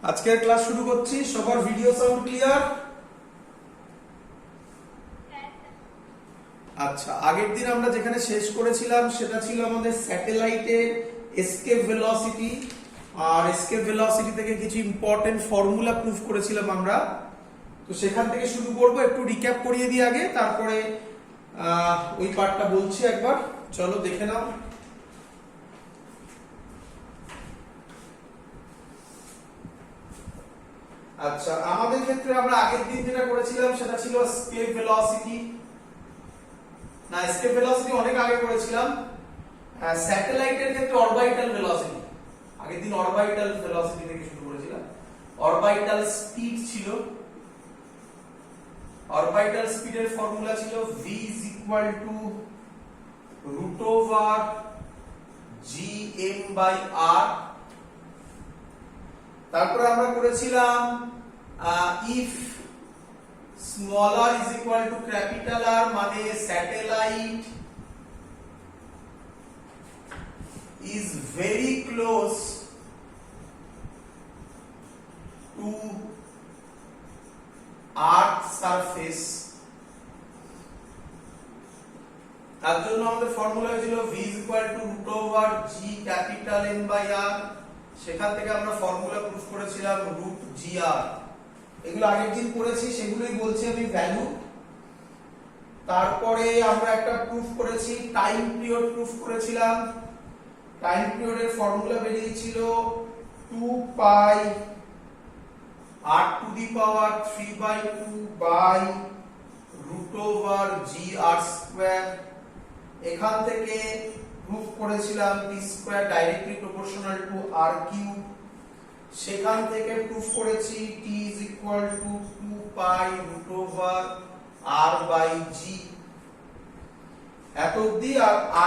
আজকের ক্লাস শুরু করছি। সবার ভিডিও সাউন্ড ক্লিয়ার? আচ্ছা, আগের দিন আমরা যেখানে শেষ করেছিলাম সেটা ছিল আমাদের স্যাটেলাইটের এসকেপ ভেলোসিটি, আর এসকেপ ভেলোসিটি থেকে কিছু ইম্পর্টেন্ট ফর্মুলা প্রুফ করেছিলাম আমরা। তো সেখান থেকে শুরু করব, একটু রিক্যাপ করিয়ে দিই আগে, তারপরে ওই পার্টটা বলছি একবার, চলো দেখে নাও। আচ্ছা, আমাদের ক্ষেত্রে আমরা আগের দিন যেটা করেছিলাম সেটা ছিল এসকেপ ভেলোসিটি, না এসকেপ ভেলোসিটি অনেক আগে করেছিলাম। স্যাটেলাইটের ক্ষেত্রে অরবিটাল ভেলোসিটি, আগের দিন অরবিটাল ভেলোসিটি থেকে শুরু করেছিলাম। অরবিটাল স্পিড ছিল, অরবিটাল স্পিডের ফর্মুলা ছিল v √gm/r। তারপরে আমরা করেছিলাম if r is equal to capital R, মানে satellite is very close to earth surface, তার জন্য আমাদের ফর্মুলা ছিল v is equal to √g⁻m/r। সেখান থেকে আমরা ফর্মুলা প্রুফ করেছিলাম √gr। এগুলো আগের দিন করেছি, সেগুলোই বলছি আমি ভ্যালু। তারপরে আমরা একটা প্রুফ করেছি, টাইম পিরিয়ড প্রুফ করেছিলাম। টাইম পিরিয়ডের ফর্মুলা বেরিয়েছিল 2π r⁴/√gr²। এখান থেকে প্রুফ করেছিলাম t² directly proportional two r³। সেখান থেকে প্রুফ করেছি t is equal to 2π√r/g। এত অবধি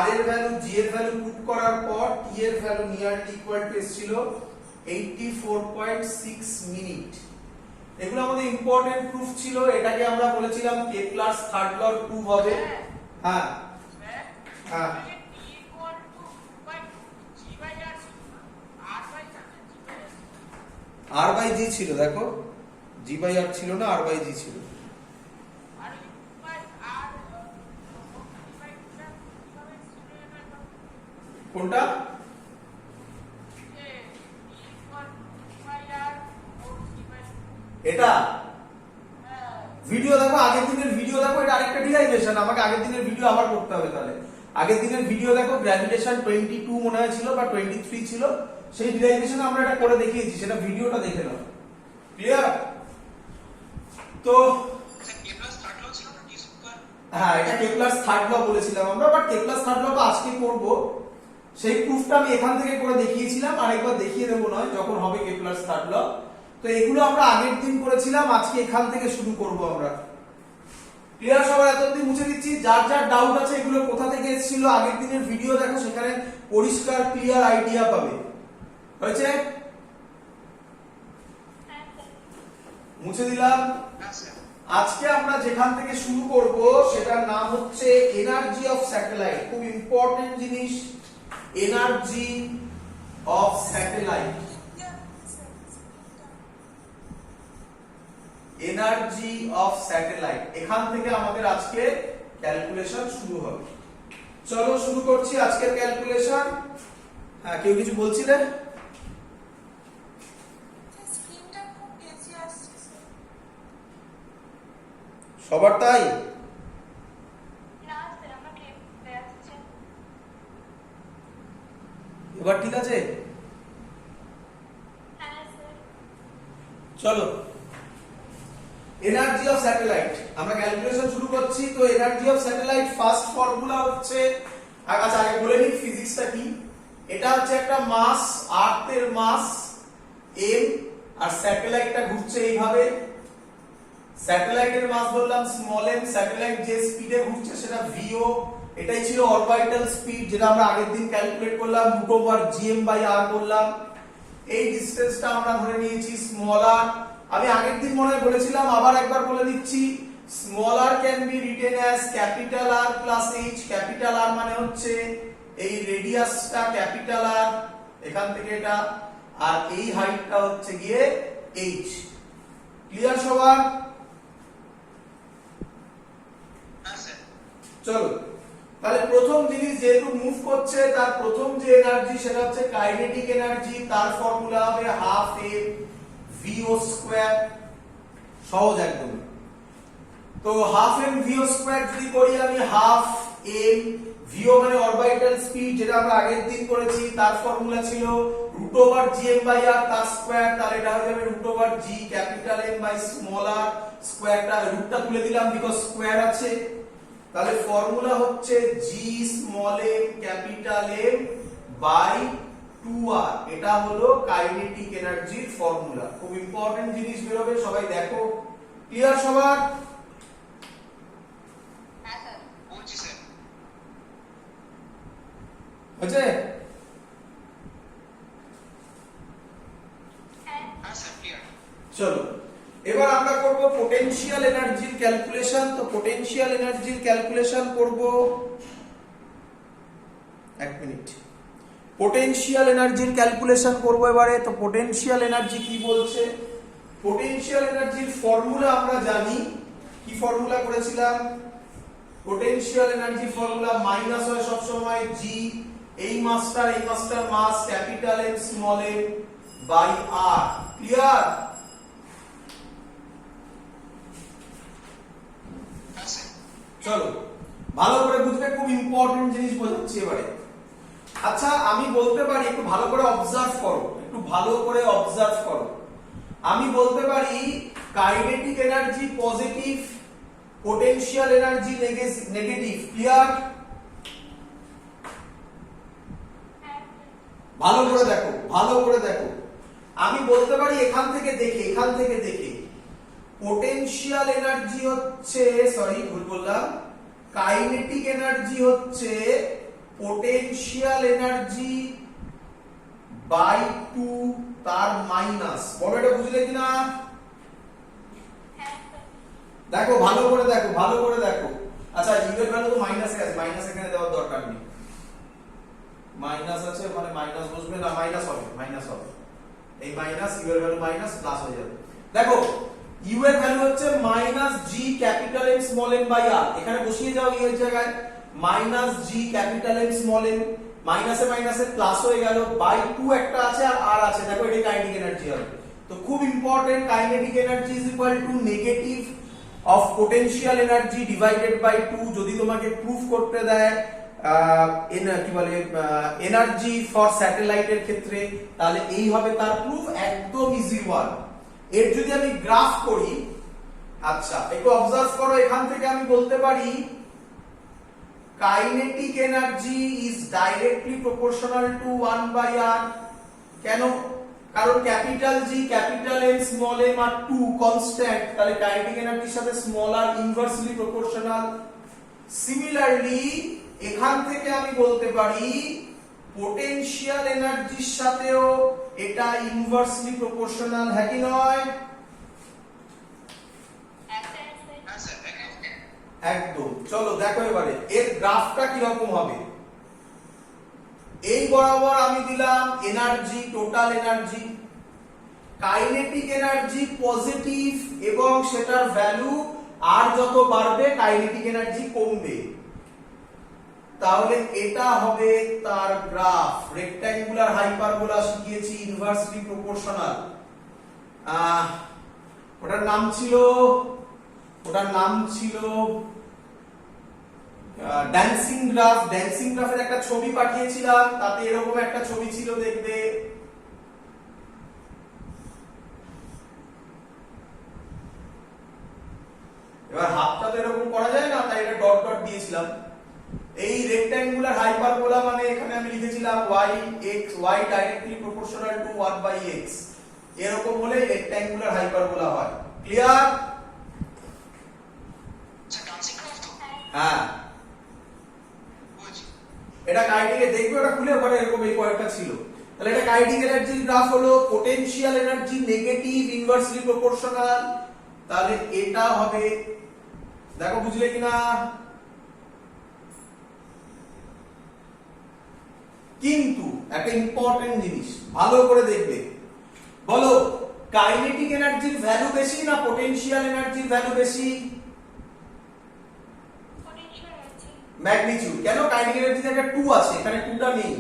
r এর ভ্যালু, g এর ভ্যালু পুট করার পর t এর ভ্যালু নিয়ারলি ইকুয়াল টু এসেছিল 84.6 মিনিট। এগুলো আমাদের ইম্পর্টেন্ট প্রুফ ছিল। এটাকে আমরা বলেছিলাম কেপলারস থার্ড লর প্রুফ হবে। হ্যাঁ হ্যাঁ, r/g ছিল, দেখো g/r ছিল না, r/g ছিল। কোনটা? এটা ভিডিও দেখো, আগের দিনের ভিডিও দেখো, এটা আরেকটা ডিরাইভেশন। আমাকে আগের দিনের ভিডিও আবার করতে হবে তাহলে। আগের দিনের ভিডিও দেখো, গ্র্যাভিটেশন 22 মনে হয় ছিল বা 23 ছিল, সেই ডিরাইভেশনে আমরা এটা করে দেখিয়েছি, সেটা ভিডিওটা দেখে নাও। ক্লিয়ার? তো হ্যাঁ, এটা কেপলারস থার্ড ল বলেছিলাম আমরা, বাট কেপলারস থার্ড ল তো আজকে করব। সেই প্রুফটা আমি এখান থেকে করে দেখিয়েছিলাম, আরেকবার দেখিয়ে দেবো নয়, যখন হবে কেপলারস থার্ড ল। তো এগুলো আমরা আগের দিন করেছিলাম, আজকে এখান থেকে শুরু করব আমরা। ক্লিয়ার সবাই? এতদিন মুছে দিচ্ছি। যার যার ডাউট আছে এগুলো কোথা থেকে এসেছিল আগের দিনের ভিডিও দেখো, সেখানে পরিষ্কার ক্লিয়ার আইডিয়া পাবে। হয়েছে? মুছে দিলাম। আজকে আমরা যেখান থেকে শুরু করব সেটার নাম হচ্ছে এনার্জি অফ স্যাটেলাইট। খুব ইম্পর্টেন্ট জিনিস, energy of satellite. Energy of satellite, এখান থেকে আমাদের আজকে ক্যালকুলেশন শুরু হবে। চলো শুরু করছি আজকের ক্যালকুলেশন। হ্যাঁ, কেউ কিছু বলছিলে? সবার তাই? এবার ঠিক আছে? চলো, এনার্জি অফ স্যাটেলাইট আমরা ক্যালকুলেশন শুরু করছি। তো energy of satellite first formula হচ্ছে, আচ্ছা আগে বলে নিই ফিজিক্সটা কি। এটা হচ্ছে একটা মাস, আর্থ এর মাস m, আর স্যাটেলাইটটা ঘুরছে এইভাবে। স্যাটেলাইটের মাস বললাম স্মল m, স্যাটেলাইট যে স্পিডে ঘুরছে সেটা v/o। এটাই ছিল অরবিটাল স্পিড, যেটা আমরা আগের দিন ক্যালকুলেট করলাম, √gm/r বললাম। এই ডিসটেন্সটা আমরা ধরে নিয়েছি স্মল r। আমি আগের দিন মনে হয় বলেছিলাম, আবার একবার বলে দিচ্ছি, small r can be written as capital R plus h। Capital R মানে হচ্ছে এই রেডিয়াসটা ক্যাপিটাল R, এখান থেকে এটা। আর এই হাইটটা হচ্ছে গিয়ে h। ক্লিয়ার সবার? চলো তাহলে প্রথম জিনিস, যেহেতু মুভ করছে তার প্রথম যে এনার্জি সেটা হচ্ছে কাইনেটিক এনার্জি, তার ফর্মুলা হবে হাফ এম ভিও স্কয়ার। সহজ একদম। তো হাফ এম ভিও স্কয়ার যদি করি আমি, হাফ এম ভিও মানে অরবিটাল স্পিড, যেটা আমরা আগের দিন করেছি, তার ফর্মুলা ছিল root over GM by r তার স্কয়ার। তাহলে এটা হয়ে যাবে root over G capital M by small r, স্কয়ারটা রুটটা তুলে দিলাম বিকজ স্কয়ার আছে। তাহলে ফর্মুলা হচ্ছে G small M capital M by 2r। এটা হলো কাইনেটিক এনার্জির ফর্মুলা। খুব ইম্পর্টেন্ট জিনিস বেরোবে, সবাই দেখো। ক্লিয়ার সবার? হচ্ছে? চলো এবার আমরা করব পোটেনশিয়াল এনার্জির ক্যালকুলেশন। তো পোটেনশিয়াল এনার্জির ক্যালকুলেশন করব, এক মিনিট, পোটেনশিয়াল এনার্জির ক্যালকুলেশন করব এবারে। তো পোটেনশিয়াল এনার্জি কি বলছে? পোটেনশিয়াল এনার্জির ফর্মুলা আমরা জানি। কি ফর্মুলা করেছিলাম? পোটেনশিয়াল এনার্জি ফর্মুলা মাইনাস হয় সব সময় জি, এই মাসটার mass capital M small M by r. Clear? চলো ভালো করে বুঝবে, খুব ইম্পর্টেন্ট জিনিস বোঝাচ্ছি এবারে। আচ্ছা আমি বলতে পারি, একটু ভালো করে অবজার্ভ করো, একটু ভালো করে অবজার্ভ করো। আমি বলতে পারি kinetic energy positive, potential energy negative. Clear? ভালো করে দেখো, ভালো করে দেখো। আমি বলতে পারি এখান থেকে দেখে পোটেনশিয়াল এনার্জি হচ্ছে, সরি ভুল বললাম, কাইনেটিক এনার্জি হচ্ছে পোটেনশিয়াল এনার্জি বাই 2 তার মাইনাস। বলো এটা বুঝলে কিনা? দেখো ভালো করে দেখো, ভালো করে দেখো। আচ্ছা ইউ এর ভ্যালু তো মাইনাসে আছে, মাইনাস এখানে দেওয়ার দরকার নেই। মাইনাস আছে মানে মাইনাস বসবে না, মাইনাস হবে। এই মাইনাস ইউ এর ভ্যালু মাইনাস প্লাস হয়ে যাবে। দেখো ইউ এর ভ্যালু হচ্ছে minus G capital M small M by r. এখানে বসিয়ে যাও ইউ এর জায়গায় minus G capital M small m, মাইনাসে প্লাস হয়ে গেল, বাই 2 একটা আছে আর আর আছে। দেখো এটা কাইনেটিক এনার্জি হবে। তো খুব important, kinetic energy is equal to negative of potential energy divided by 2। যদি তোমাকে প্রুফ করতে দেয় কি বলে এনার্জি ফর স্যাটেলাইটের ক্ষেত্রে, তাহলে এই হবে তার প্রুফ, একদম ইজি ওয়ান। এর যদি আমি গ্রাফ করি, আচ্ছা একটু অবজার্ভ করো, এখান থেকে আমি বলতে পারি kinetic energy is directly proportional to 1 by r। কেন? কারণ capital G capital M small m r 2 constant, তাহলে কাইনেটিক এনার্জির সাথে small r inversely proportional. Similarly এখান থেকে আমি বলতে পারি পোটেনশিয়াল এনার্জির সাথেও এটা ইনভার্সলি প্রপোর্শনাল, হ্যাঁ কি নয়? একদম। চলো দেখো এবারে এর গ্রাফটা কি রকম হবে। এই বরাবর আমি দিলাম energy, total energy, kinetic energy positive এবং সেটার ভ্যালু আর যত বাড়বে কাইনেটিক এনার্জি কমবে। তাহলে এটা হবে তার গ্রাফ। রেক্ট্যাঙ্গুলার হাইপারবোলা শিখিয়েছি, ইনভার্সলি প্রপোর্শনাল। ওটার নাম ছিল ড্যান্সিং গ্রাফ। ড্যান্সিং গ্রাফের একটা ছবি পাঠিয়েছিলাম, তাতে এরকম একটা ছবি ছিল, দেখবে। এবার হাতটা তো এরকম করা যায় না, তাই এটা ডট ডট দিয়েছিলাম। এই রেক্ট্যাঙ্গুলার হাইপারবোলা মানে এখানে আমি লিখেছিলাম y directly proportional to 1 by x। এরকম হলে রেক্ট্যাঙ্গুলার হাইপারবোলা হয়। ক্লিয়ার? হ্যাঁ এটা কাইনেটিক, দেখবে ওটা খুলে ওখানে এরকম এই কয়েকটা ছিল। তাহলে এটা কাইনেটিক এনার্জির গ্রাফ হলো, potential energy negative inversely proportional. তাহলে এটা হবে, দেখো বুঝলে কিনা? কিন্তু একটা ইম্পর্টেন্ট জিনিস ভালো করে দেখবে, বলো কাইনেটিক এনার্জির ভ্যালু বেশি না পোটেনশিয়াল এনার্জির ভ্যালু বেশি? ম্যাগনিটিউড। কেন? কাইনেটিক এনার্জিতে একটা 2 আছে, এখানে 2টা নেই,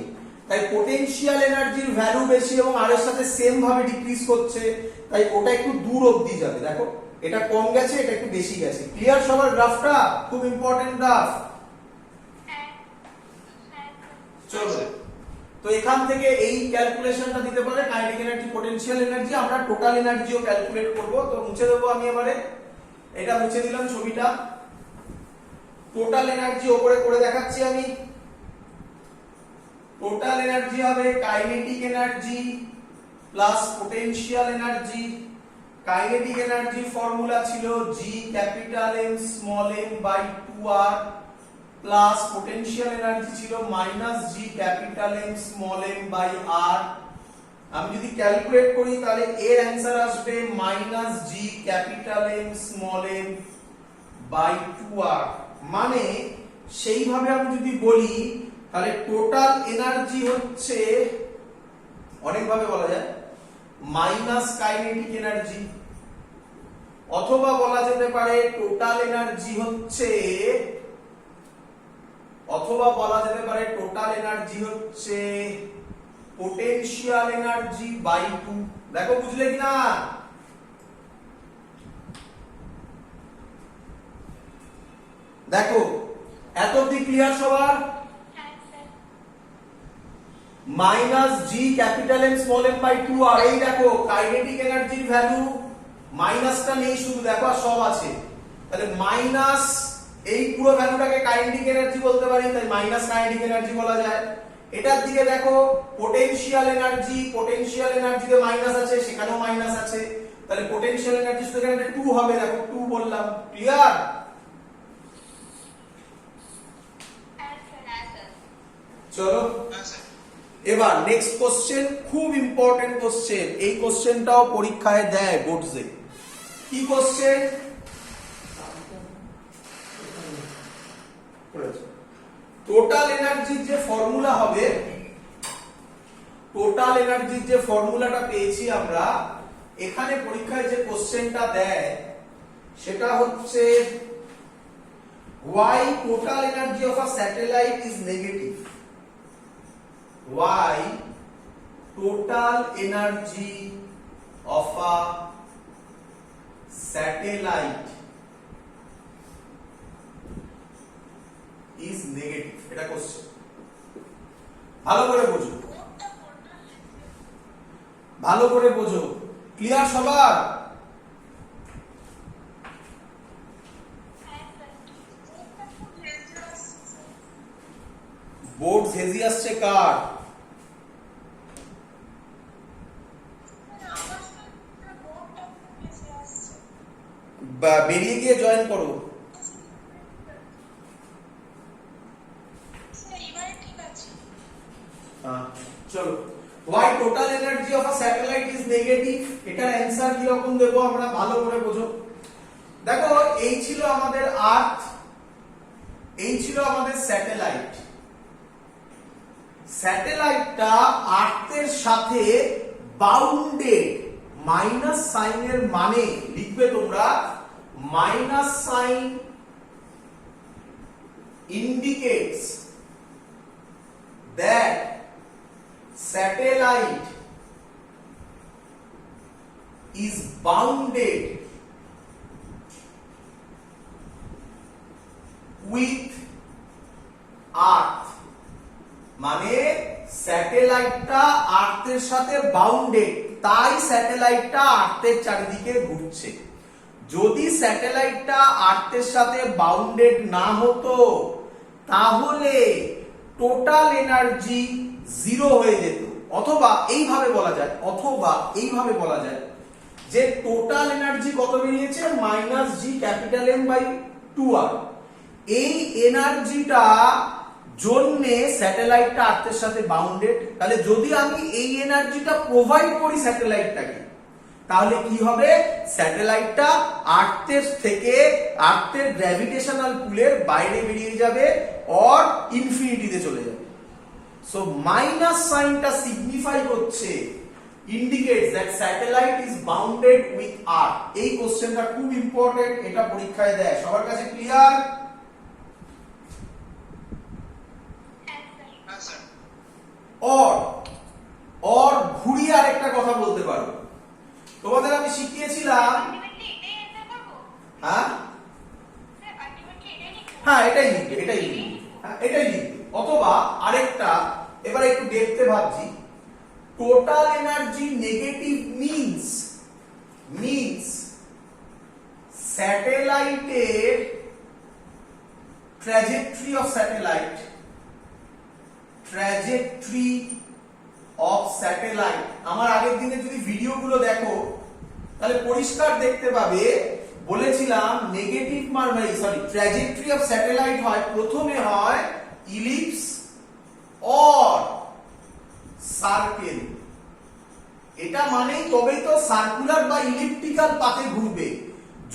তাই পোটেনশিয়াল এনার্জির ভ্যালু বেশি এবং আর এর সাথে সেম ভাবে ডিক্রিজ করছে, তাই ওটা একটু দূর অবধি যাবে। দেখো এটা কম গেছে, এটা একটু বেশি গেছে। ক্লিয়ার সবার গ্রাফটা? খুব ইম্পর্টেন্ট গ্রাফ। চলো, তো এখান থেকে এই ক্যালকুলেশনটা দিতে পারে কাইনেটিক এনার্জি, পোটেনশিয়াল এনার্জি। আমরা টোটাল এনার্জিও ক্যালকুলেট করব। তো মুছে দেবো আমি এবারে, এটা মুছে দিলাম ছবিটা। টোটাল এনার্জি উপরে করে দেখাচ্ছি আমি। টোটাল এনার্জি হবে kinetic energy plus potential energy. Kinetic energy formula ছিল G capital M small m by 2r plus potential energy ছিল minus G capital M small m by r। আমি যদি ক্যালকুলেট করি তাহলে এর অ্যানসার আসবে minus G capital M small m by 2r। মানে সেইভাবে আমি যদি বলি তাহলে টোটাল এনার্জি হচ্ছে, অনেক ভাবে বলা যায়, মাইনাস কাইনেটিক এনার্জি, অথবা বলা যেতে পারে টোটাল এনার্জি হচ্ছে, পোটেনশিয়াল এনার্জি বাই 2। দেখো বুঝলে কিনা? দেখো এত অব্দি ক্লিয়ার সবার? Minus G capital M small M by 2 আর এই দেখো কাইনেটিক এনার্জির ভ্যালু মাইনাসটা নেই, শুধু দেখো আর সব আছে। তাহলে মাইনাস এই পুরো ভ্যালুটাকে কাইনেটিক এনার্জি বলতে পারি, তাই মাইনাস কাইনেটিক এনার্জি বলা যায়। এটার দিকে দেখো পোটেনশিয়াল এনার্জিতে মাইনাস আছে, সেখানেও মাইনাস আছে, তাহলে পোটেনশিয়াল এনার্জি শুধু এখানে 2 হবে। দেখো 2 বললাম। ক্লিয়ার? চলো এবার নেক্সট কোশ্চেন, খুব ইম্পর্টেন্ট কোশ্চেন। এই কোশ্চেনটাও পরীক্ষায় দেয় বোর্ডসে। কি কোশ্চেন? টোটাল এনার্জির যে ফর্মুলা হবে, টোটাল এনার্জির যে ফর্মুলাটা পেয়েছি আমরা, এখানে পরীক্ষায় যে কোশ্চেনটা দেয় সেটা হচ্ছে why total energy of a satellite is negative. Why total energy of a satellite is negative. এটা কোশ্চেন, ভালো করে বোঝো, ভালো করে বোঝো। ক্লিয়ার সবার? বোর্ড হেজি আসছে কার? বেরিয়ে গিয়ে জয়েন করো। চলো, why total energy of a satellite is negative, এটার অ্যানসার কি রকম দেব আমরা, ভালো করে বোঝো। দেখো এই ছিল আমাদের আর্থ, এই ছিল আমাদের স্যাটেলাইট। স্যাটেলাইটটা আর্থের সাথে বাউন্ডেড, মাইনাস সাইনের মানে লিখবে তোমরা, minus sine indicates that satellite is bounded with earth। মানে স্যাটেলাইটটা আর্থের সাথে বাউন্ডেড, তাই স্যাটেলাইটটা আর্থের চারিদিকে ঘুরছে। যদি স্যাটেলাইটটা আর্থের সাথে বাউন্ডেড না হতো তাহলে টোটাল এনার্জি 0 হয়ে যেত। অথবা এইভাবে বলা যায় যে টোটাল এনার্জি কত বেরিয়েছে, minus G capital M by 2r। এই এনার্জিটা জন্যে স্যাটেলাইটটা আর্থের সাথে বাউন্ডেড। তাহলে যদি আমি এই এনার্জিটা প্রোভাইড করি স্যাটেলাইটটাকে, তাহলে কি হবে, স্যাটেলাইটটা আর্থের থেকে, আর্থের গ্র্যাভিটেশনাল পুলের বাইরে বেরিয়ে যাবে, অর ইনফিনিটিতে চলে যাবে। সো মাইনাস সাইনটা সিগনিফাই করছে indicates that satellite is bounded with earth. এই কোশ্চেনটা খুব ইম্পর্টেন্ট, এটা পরীক্ষায় দেয়। সবার কাছে ক্লিয়ার? অর ঘুরিয়ে আরেকটা কথা বলতে পারো। তোমাদের আমি শিখিয়েছিলাম, হ্যাঁ হ্যাঁ এটাই লিখবে, এটাই লিখবে, হ্যাঁ এটাই লিখবে। অথবা আরেকটা, এবার একটু দেখতে ভাবছি, টোটাল এনার্জি নেগেটিভ মিন্স স্যাটেলাইটের ট্র্যাজেক্টরি অফ স্যাটেলাইট। আমার আগের দিনে যদি ভিডিওগুলো দেখো তাহলে পরিষ্কার দেখতে পাবে, বলেছিলাম নেগেটিভ ট্র্যাজেক্টরি অফ স্যাটেলাইট হয়, প্রথমে হয় ইলিপস অর সার্কেল। এটা মানেই তবেই তো সার্কুলার বা ইলিপ্টিক্যাল পাথে ঘুরবে।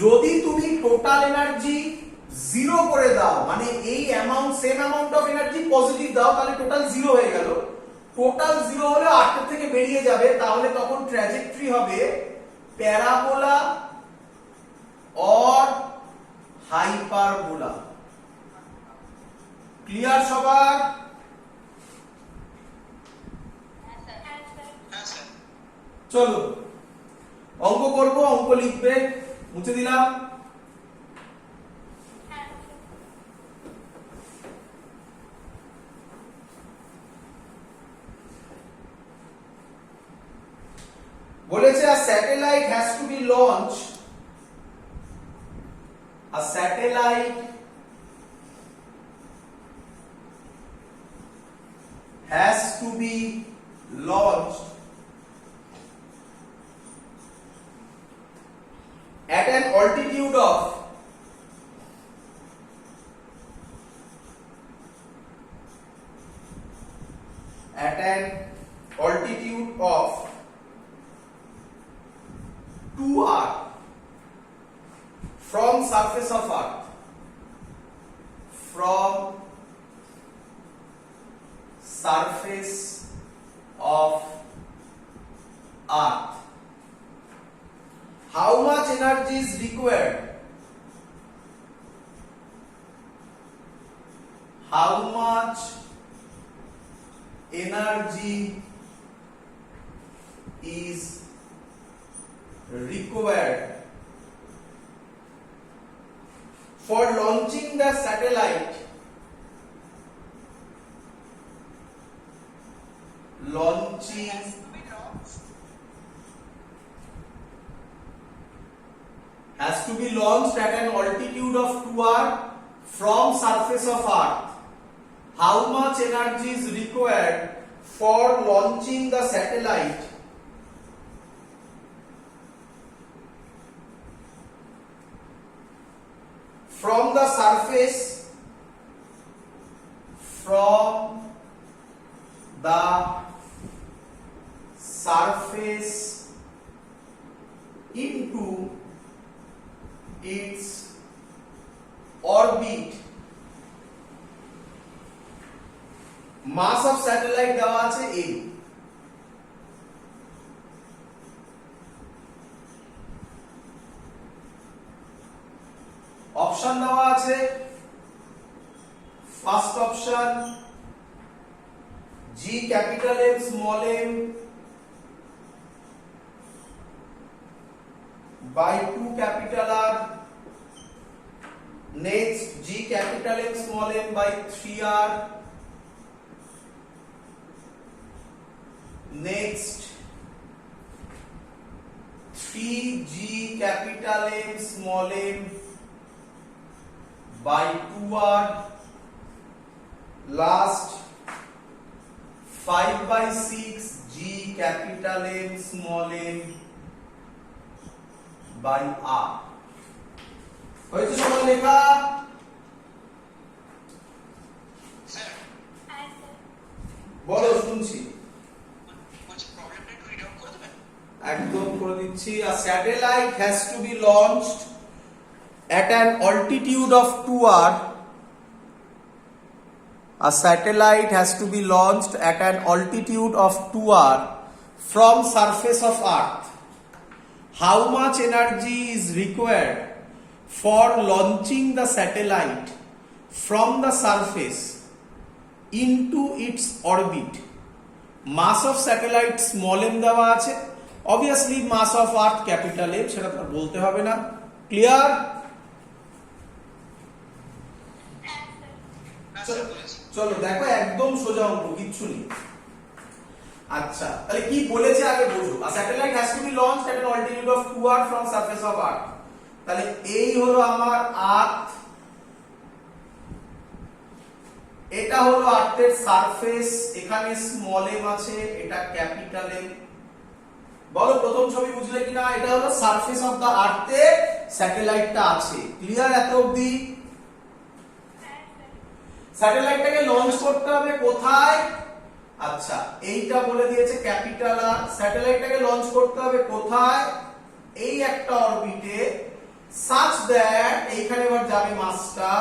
যদি তুমি টোটাল এনার্জি জিরো করে দাও, মানে এই amount same amount of energy positive দাও, তাহলে টোটাল জিরো হয়ে গেল। টোটাল জিরো হলে আর্থের থেকে বেরিয়ে যাবে, তাহলে তখন ট্র্যাজেক্টরি হবে প্যারাবোলা অর হাইপারবোলা। ক্লিয়ার সবার? চলো অঙ্ক করব, অঙ্ক লিখবে, মুছে দিলাম। বলেছে a satellite has to be launched, a satellite has to be launched at an altitude of of 2r from surface of earth, from surface of earth. How much energy is required? How much energy is required for launching the satellite? Has to be launched at an altitude of 2r from surface of earth. How much energy is required for launching the satellite from the surface into its orbit? Mass of satellite দেওয়া আছে a, option দেওয়া আছে, first option G capital M small m by 2 capital R, next G capital M small m by 3R, next 3G capital M small m by 2R, last 5 by 6 G capital M small m by R. হয়েছে সবার লেখা? বলো, শুনছি। একদম করে দিচ্ছি। A satellite has to be launched at an altitude of 2r a satellite has to be launched at an altitude of 2r from surface of earth. How much energy is required for launching the satellite from the surface into its orbit? Mass of satellite small m দেওয়া আছে, obviously mass of earth capital M, সেটা তো বলতে হবে না। Clear? চলো দেখো একদম সোজা অঙ্ক, কিচ্ছু নেই। আচ্ছা তাহলে কি বলেছে আগে বোঝো। a satellite has to be launched at an altitude of 2r from surface of earth। তাহলে এই হলো আমার আর্থ, এটা হলো আর্থের সারফেস, এখানে স্মল এম আছে, এটা ক্যাপিটাল এম। বলো প্রথম ছবি বুঝলে কিনা? এটা হলো সারফেস অফ দা আর্থে স্যাটেলাইটটা আছে। ক্লিয়ার এত অবধি? স্যাটেলাইটটাকে লঞ্চ করতে হবে কোথায়? আচ্ছা এইটা বলে দিয়েছে ক্যাপিটাল আর। স্যাটেলাইটটাকে লঞ্চ করতে হবে কোথায়? এই একটা অরবিটে, সাচ দ্যাট এইখানে এবার যাবে মাসটা,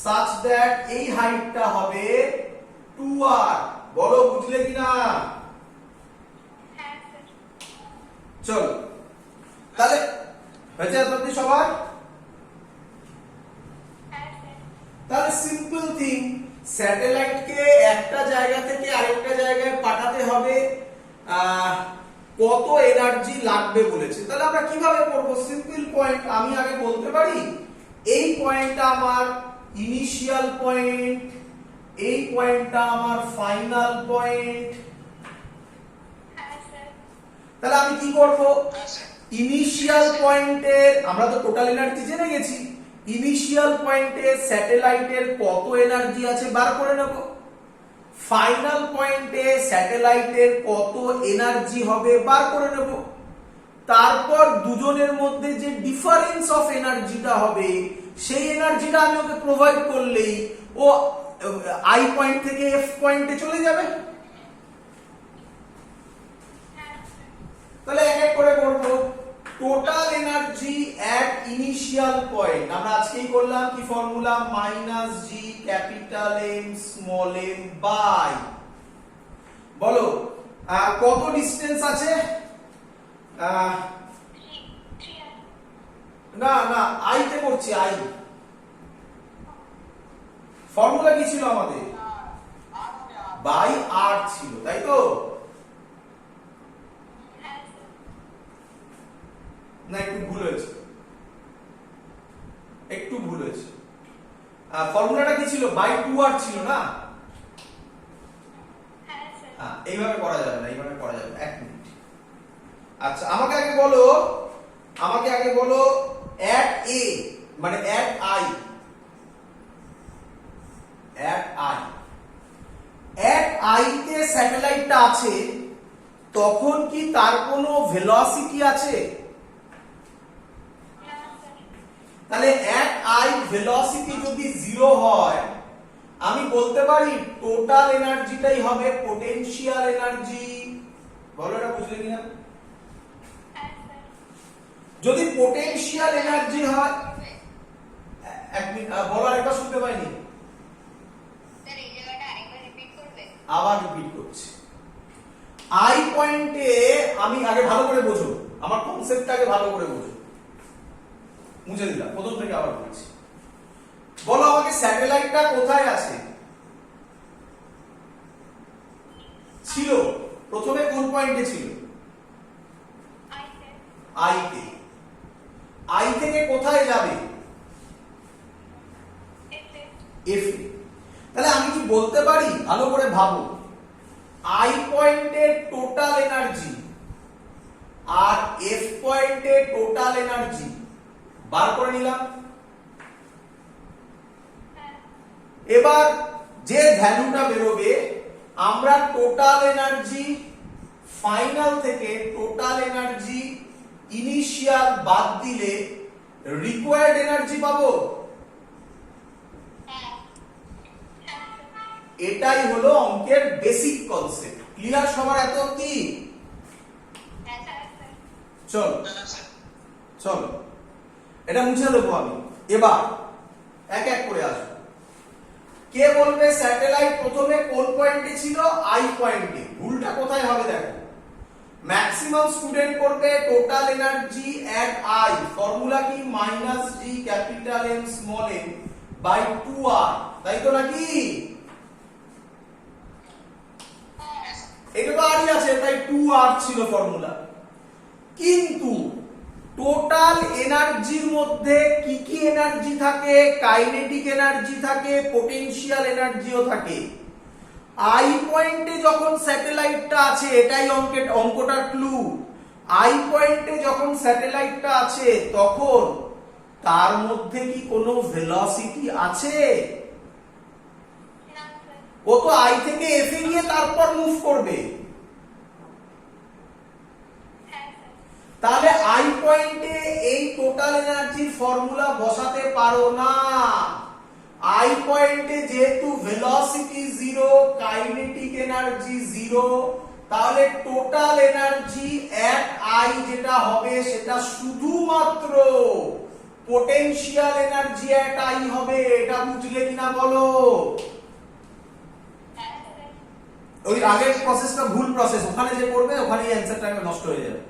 সাচ দ্যাট এই হাইটটা হবে 2r। বলো বুঝলে কিনা? চলো তাহলে হয়েছে এতটি সবার? তাহলে সিম্পল থিং, স্যাটেলাইটকে একটা জায়গা থেকে আরেকটা জায়গায় পাঠাতে হবে, কত এনার্জি লাগবে বলেছে। তাহলে আমরা কিভাবে করব? সিম্পল পয়েন্ট, আমি আগে বলতে পারি এই পয়েন্টটা আমার ইনিশিয়াল পয়েন্ট, এই পয়েন্টটা আমার ফাইনাল পয়েন্ট। তাহলে আমি কি করব? ইনিশিয়াল পয়েন্টের, আমরা তো টোটাল এনার্জি জেনে গেছি, ইনিশিয়াল পয়েন্টে স্যাটেলাইটের কত এনার্জি আছে বার করে নেব, ফাইনাল পয়েন্টে স্যাটেলাইটের কত এনার্জি হবে বার করে নেব, তারপর দুজনের মধ্যে যে ডিফারেন্স অফ এনার্জিটা হবে সেই এনার্জিটা আমি ওকে প্রোভাইড করলেই ও আই পয়েন্ট থেকে এফ পয়েন্টে চলে যাবে। তাহলে এক এক করে করব। Total energy at initial point আমরা আজকেই করলাম, কি formula? Minus G capital M small M by, বলো কত ডিসটেন্স আছে? না না আই তে করছি, আই। ফর্মুলা কি ছিল আমাদের? বাই আর ছিল, তাই তো? না একটু ভুল হয়েছে, একটু ভুল হয়েছে। ফর্মুলাটা কি ছিল? বাই 2r ছিল না? এইভাবে করা যাবে না, এইভাবে করা যাবে। এক মিনিট। আচ্ছা আমাকে আগে বলো at a মানে at i, at i তে স্যাটেলাইটটা আছে, তখন কি তার কোনো ভেলোসিটি আছে? তাহলে at i ভেলোসিটি যদি 0 হয়, আমি বলতে পারি টোটাল এনার্জিটাই হবে পোটেনশিয়াল এনার্জি। বলো এটা বুঝলে কিনা? যদি পোটেনশিয়াল এনার্জি হয়, এক মিনিট বলো, আরেকবার শুনতে পাইনি। স্যার এই জায়গাটা আরেকবার রিপিট করবে? আবার রিপিট করছি। আই পয়েন্টে আমি আগে ভালো করে বোঝো, আমার কনসেপ্টটাকে ভালো করে বোঝো। মুছে দিলাম, প্রথম থেকে আবার বলছি। বলো আমাকে স্যাটেলাইটটা কোথায় আছে? ছিল প্রথমে কোন পয়েন্টে ছিল? আই তে। আই থেকে কোথায় যাবে? এফ এ। তাহলে আমি কি বলতে পারি, ভালো করে ভাবো, আই পয়েন্টের টোটাল এনার্জি আর এফ পয়েন্টের টোটাল এনার্জি বার করে নিলাম। এবার যে ভ্যালুটা বেরোবে, আমরা টোটাল এনার্জি ফাইনাল থেকে টোটাল এনার্জি ইনিশিয়াল বাদ দিলে রিকোয়ার্ড এনার্জি পাবো। এটাই হলো অঙ্কের বেসিক কনসেপ্ট। ক্লিয়ার সবার এত অবধি? চলো চলো এটা মুছে দেবো আমি। এবার এক এক করে আসবো। কে বলবে স্যাটেলাইট প্রথমে কোন পয়েন্টে ছিল? আই পয়েন্টে। ভুলটা কোথায় হবে দেখো, ম্যাক্সিমাম স্টুডেন্ট করবে total energy at I, formula কি minus G capital M small M by 2r, তাই তো নাকি? এটা তো আরই আছে, তাই 2r ছিল ফর্মুলা। কিন্তু টোটাল এনার্জির মধ্যে কি কি এনার্জি থাকে? কাইনেটিক এনার্জি থাকে, পটেনশিয়াল এনার্জিও থাকে। আই পয়েন্টে যখন স্যাটেলাইটটা আছে, এটাই অঙ্কটার ক্লু, আই পয়েন্টে যখন স্যাটেলাইটটা আছে তখন তার মধ্যে কি কোনো ভেলোসিটি আছে? ও তো আই থেকে এফ এ গিয়ে তারপর মুভ করবে। তাহলে আই পয়েন্টে এই টোটাল এনার্জির ফর্মুলা বসাতে পারো না। আই পয়েন্টে যেহেতু velocity zero, kinetic energy zero, তাহলে টোটাল এনার্জি এট আই যেটা হবে সেটা শুধুমাত্র পোটেনশিয়াল এনার্জি এট আই হবে। এটা বুঝলে কিনা বলো? ওই আগের প্রসেসটা ভুল প্রসেস, ওখানে যে করবে ওখানেই অ্যানসারটা নষ্ট হয়ে যাবে।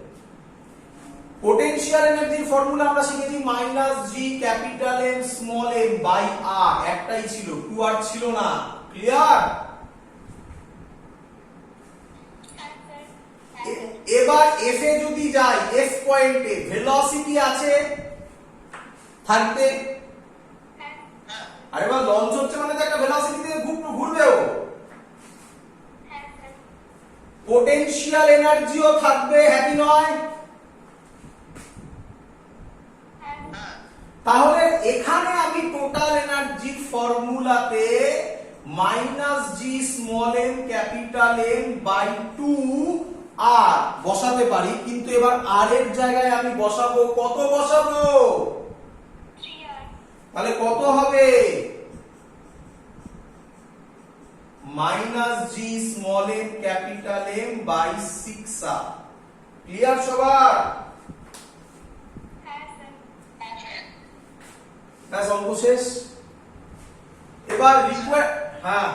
পোটেনশিয়াল এনার্জির ফর্মুলা আমরা শিখেছি minus G capital M small M by r, একটাই ছিল, 2r ছিল না। ক্লিয়ার? এবার এফ এ যদি যাই, এফ পয়েন্টে ভেলোসিটি আছে, থাকবে। আর এবার লঞ্চ হচ্ছে মানে তো একটা ভেলোসিটি দিয়ে ঘুরবেও। পোটেনশিয়াল এনার্জিও থাকবে, হ্যাঁ কি নয়? তাহলে এখানে আমি টোটাল এনার্জির ফর্মুলাতে minus G small M capital M by 2r বসাতে পারি, কিন্তু এবার আর এর জায়গায় আমি বসাবো কত? বসাবো 3r। তাহলে কত হবে? Minus G small M capital M by 6r। Clear সবার? ব্যাস, অঙ্ক শেষ। এবার রিকোয়ার, হ্যাঁ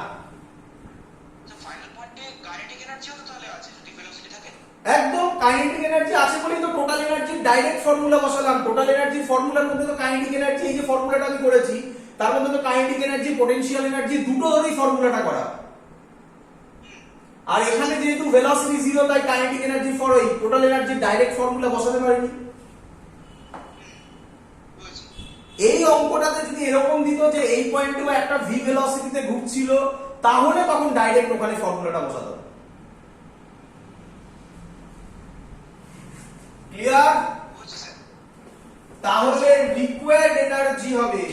ফাইনাল পয়েন্টে কাইনেটিক এনার্জিও তো তাহলে আছে যদি ভেলোসিটি থাকে। একদম কাইনেটিক এনার্জি আছে বলেই তো টোটাল এনার্জির ডাইরেক্ট ফর্মুলা বসালাম। টোটাল এনার্জির ফর্মুলার মধ্যে তো কাইনেটিক এনার্জি, এই যে ফর্মুলাটা আমি করেছি তার মধ্যে তো কাইনেটিক এনার্জি পটেনশিয়াল এনার্জি দুটো ধরেই ফর্মুলাটা করা। আর এখানে যেহেতু ভেলোসিটি জিরো, তাই কাইনেটিক এনার্জি ফর এই টোটাল এনার্জির ডাইরেক্ট ফর্মুলা বসাতে পারিনি। এই অঙ্কটাতে যদি এরকম দিত যে এই পয়েন্টেও একটা ভি ভেলোসিটিতে ঘুরছিল, তাহলে তখন ডাইরেক্ট ওখানে ফর্মুলাটা বসাতে হবে। ক্লিয়ার? তাহলে রিকোয়ার্ড এনার্জি হবে,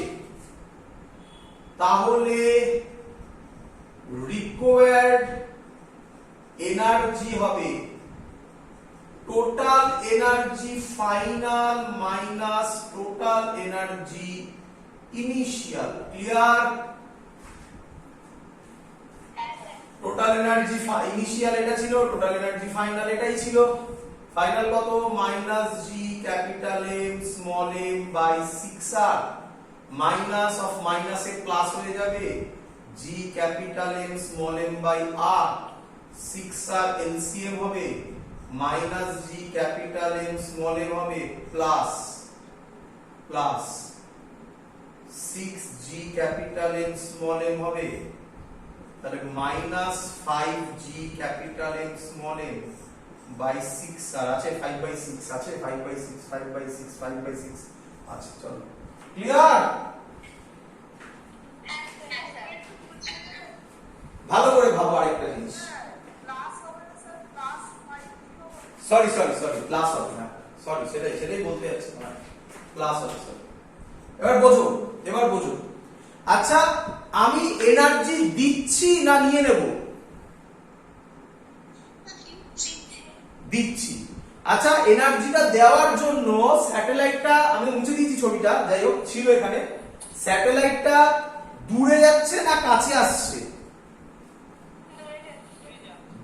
তাহলে রিকোয়ার্ড এনার্জি হবে total energy final minus total energy initial. Clear? Total energy initial এটা ছিল, টোটাল এনার্জি ফাইনাল এটাই ছিল। ফাইনাল কত? Minus G capital M small M by 6r, minus of মাইনাসে প্লাস হয়ে যাবে, G capital M small M by r, 6r LCM হবে, minus G capital M small m হবে plus 6g capital M small m হবে, তাহলে minus 5g capital M small M by 6r আছে, 5/6 আছে, 5/6 আচ্ছা চলো। ক্লিয়ার? ভালো করে ভাবো আরেকটা জিনিস। সরি প্লাস হবে না, সরি সেটাই বলতে যাচ্ছি না, প্লাস হবে। এবার বোঝো। আচ্ছা, আমি এনার্জি দিচ্ছি না নিয়ে নেব? দিচ্ছি। আচ্ছা, এনার্জিটা দেওয়ার জন্য স্যাটেলাইটটা, আমি মুছে দিয়েছি ছবিটা, যাই হোক ছিল এখানে, স্যাটেলাইটটা দূরে যাচ্ছে না কাছে আসছে?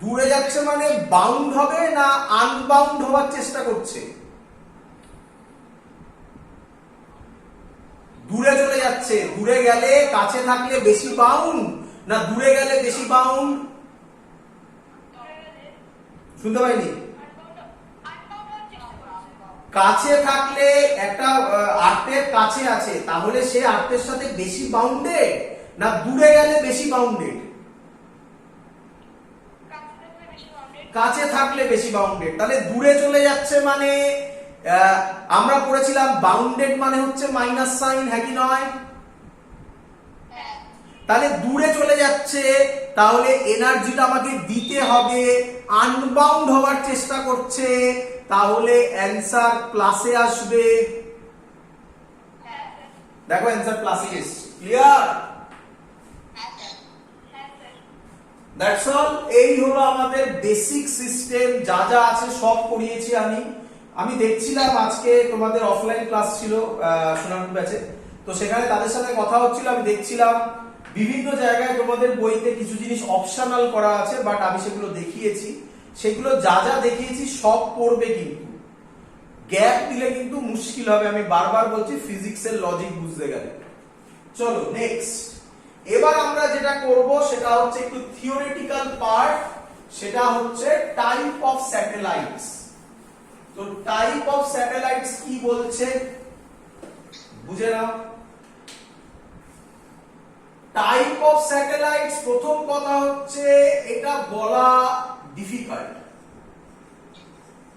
দূরে যাচ্ছে মানে বাউন্ড হবে না আনবাউন্ড হওয়ার চেষ্টা করছে? দূরে চলে যাচ্ছে। যাচ্ছে, দূরে গেলে কাছে থাকলে বেশি বাউন্ড না দূরে গেলে বেশি বাউন্ড? শুনতে পাইনি। কাছে থাকলে একটা আর্তের কাছে আছে, তাহলে সে আর্তের সাথে বেশি বাউন্ডেড না দূরে গেলে বেশি বাউন্ডেড? কাছে থাকলে বেশি বাউন্ডেড। তাহলে দূরে চলে যাচ্ছে মানে আমরা পড়েছিলাম বাউন্ডেড মানে হচ্ছে মাইনাস সাইন, হ্যাঁ কি নয়? তাহলে দূরে চলে যাচ্ছে, তাহলে এনার্জিটা আমাকে দিতে হবে, আনবাউন্ড হওয়ার চেষ্টা করছে, তাহলে অ্যানসার প্লাসে আসবে। দেখো অ্যানসার প্লাসে এসছে, ক্লিয়ার? That's all. এই হলো আমাদের বেসিক সিস্টেম, যা যা আছে সব করিয়েছি আমি দেখছিলাম আজকে তোমাদের অফলাইন ক্লাস ছিল সোনারপুর ব্যাচে, তো সেখানে তাদের সাথে কথা হচ্ছিল, আমি দেখছিলাম বিভিন্ন জায়গায় তোমাদের বইতে কিছু জিনিস অপশনাল করা আছে, বাট আমি সেগুলো দেখিয়েছি, সেগুলো যা যা দেখিয়েছি সব পড়বে, কিন্তু গ্যাপ দিলে কিন্তু মুশকিল হবে, আমি বারবার বলছি ফিজিক্সের লজিক বুঝতে গেলে। চলো নেক্সট, এবার আমরা যেটা করব সেটা হচ্ছে একটু থিওরিটিক্যাল পার্ট, সেটা হচ্ছে টাইপ অফ স্যাটেলাইটস। তো টাইপ অফ স্যাটেলাইটস কি বলছে বুঝে নাও। টাইপ অফ স্যাটেলাইটস, প্রথম কথা হচ্ছে এটা বলা ডিফিকাল্ট,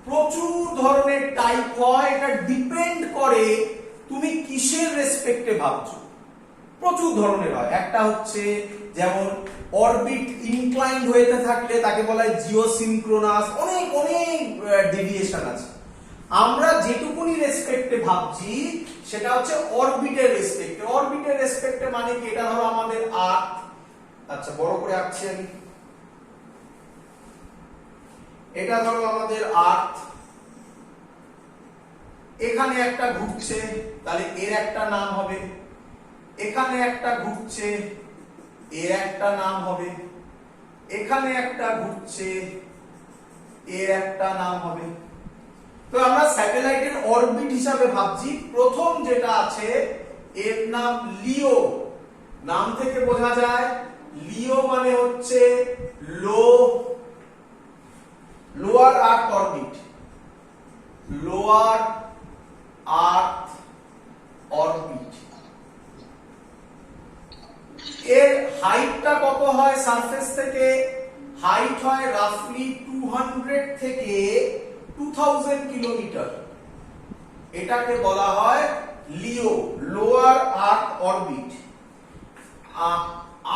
প্রচুর ধরনের টাইপ হয়, এটা ডিপেন্ড করে তুমি কিসের রেসপেক্টে ভাবছো, প্রচুর ধরনের হয়। একটা হচ্ছে যেমন অরবিট ইনক্লাইন্ড হয়ে থাকলে তাকে বলা হয় জিওসিনক্রোনাস, অনেক অনেক ডেভিয়েশন আছে। আমরা যেটুকুনি রেসপেক্টে ভাবছি সেটা হচ্ছে অরবিটের রেসপেক্টে। অরবিটের রেসপেক্টে মানে কি, এটা হলো আমাদের আর্থ, আচ্ছা বড় করে আঁকছি আমি, এটা ধরো আমাদের আর্থ, এখানে একটা ঘুরছে, তাহলে এর একটা নাম হবে, এখানে একটা ঘুরছে, এর একটা নাম হবে, এখানে একটা ঘুরছে, এর একটা নাম হবে। তো আমরা স্যাটেলাইটের অরবিট হিসাবে ভাবছি, প্রথম যেটা আছে এর নাম লিও, নাম থেকে বোঝা যায় লিও মানে হচ্ছে লোয়ার আর্থ অরবিট, লোয়ার আর্থ অরবিট। এর হাইটটা কত হয় সারফেস থেকে? হাইট হয় রাফলি 200 থেকে 2000 কিলোমিটার, এটাকে বলা হয় লিও, লোয়ার আর্থ অরবিট।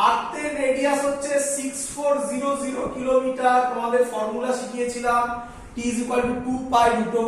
আর্থের রেডিয়াস হচ্ছে 6400 কিলোমিটার, তোমাদের ফর্মুলা শিখিয়েছিলাম, t = 2 পাই √/,